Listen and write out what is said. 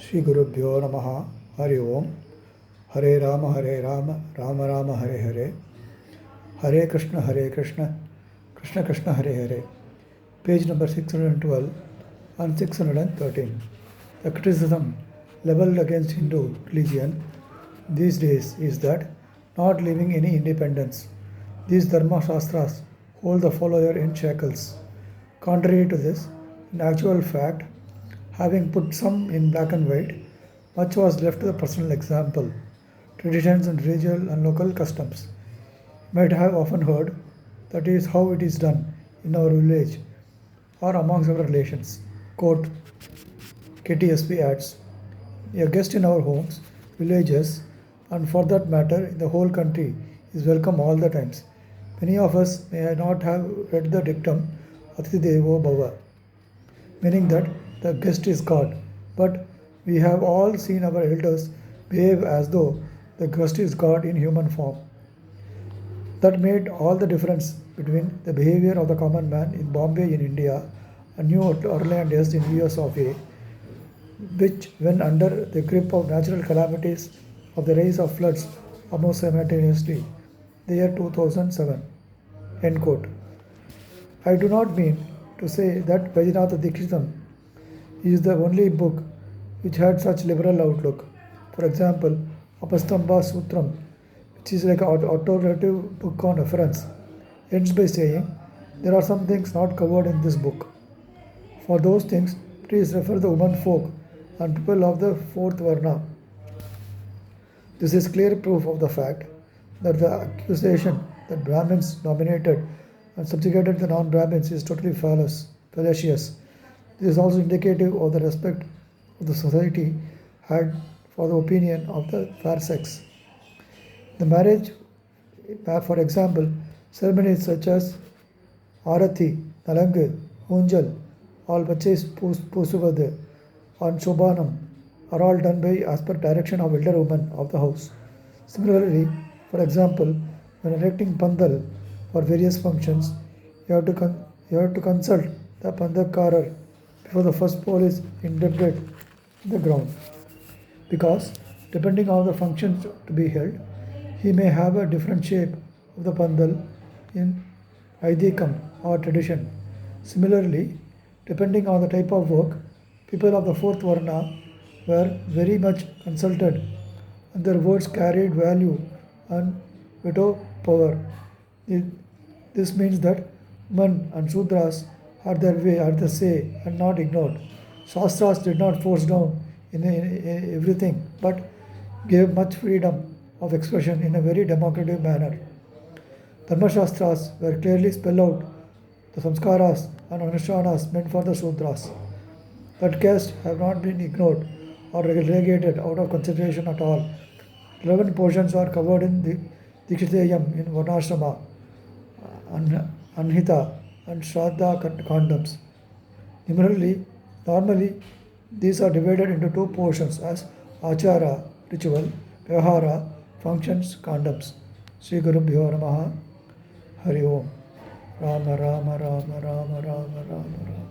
Shri Gurubhyo Namaha. Hari Om. Hare Rama, Rama Rama, Hare Hare. Hare Krishna, Krishna Krishna, Hare Hare. Page number 612 and 613. The criticism leveled against Hindu religion these days is that not leaving any independence. These dharmaSastras hold the follower in shackles. Contrary to this, in actual fact, having put some in black and white, much was left to the personal example, traditions and regional and local customs. You might have often heard that is how it is done in our village or amongst our relations. Quote, KTSV adds, a guest in our homes, villages, and for that matter in the whole country is welcome all the times. Many of us may not have read the dictum Atithi Devo Bhava, meaning that the guest is God, but we have all seen our elders behave as though the guest is God in human form. That made all the difference between the behavior of the common man in Bombay in India and New Orleans in US of A, which, when under the grip of natural calamities of the rise of floods almost simultaneously, the year 2007. End quote. I do not mean to say that Vaidyanatha Dikshitam is the only book which had such liberal outlook. For example, Apastamba Sutram, which is like an authoritative book on reference, ends by saying, there are some things not covered in this book. For those things, please refer the women folk and people of the fourth Varna. This is clear proof of the fact that the accusation that Brahmins dominated and subjugated the non-Brahmins is totally fallacious. This is also indicative of the respect of the society had for the opinion of the fair sex. The marriage, for example, ceremonies such as Arati, Nalangu, Unjal, all Bachis Pusuvade, and Shobhanam are all done by as per direction of elder women of the house. Similarly, for example, when erecting pandal for various functions, you have to consult the pandakarar before the first pole is indebted in the ground, because depending on the functions to be held, he may have a different shape of the pandal in Aidikam or tradition. Similarly, depending on the type of work, people of the fourth Varna were very much consulted and their words carried value and veto power. This means that men and Sudras had their way, had the say, and not ignored. Shastras did not force down in everything, but gave much freedom of expression in a very democratic manner. Dharmashastras were clearly spelled out the samskaras and anushthanas meant for the Sudras. That caste have not been ignored or relegated out of consideration at all. 11 portions are covered in the Dikshiteyam in Varnashrama, Anhita, and Shraddha condoms. Normally, these are divided into two portions as Achara, ritual, Vyahara, functions, condoms. Shri Gurubhyo Namaha. Hari Om. Rama Rama Rama Rama Rama Rama Rama.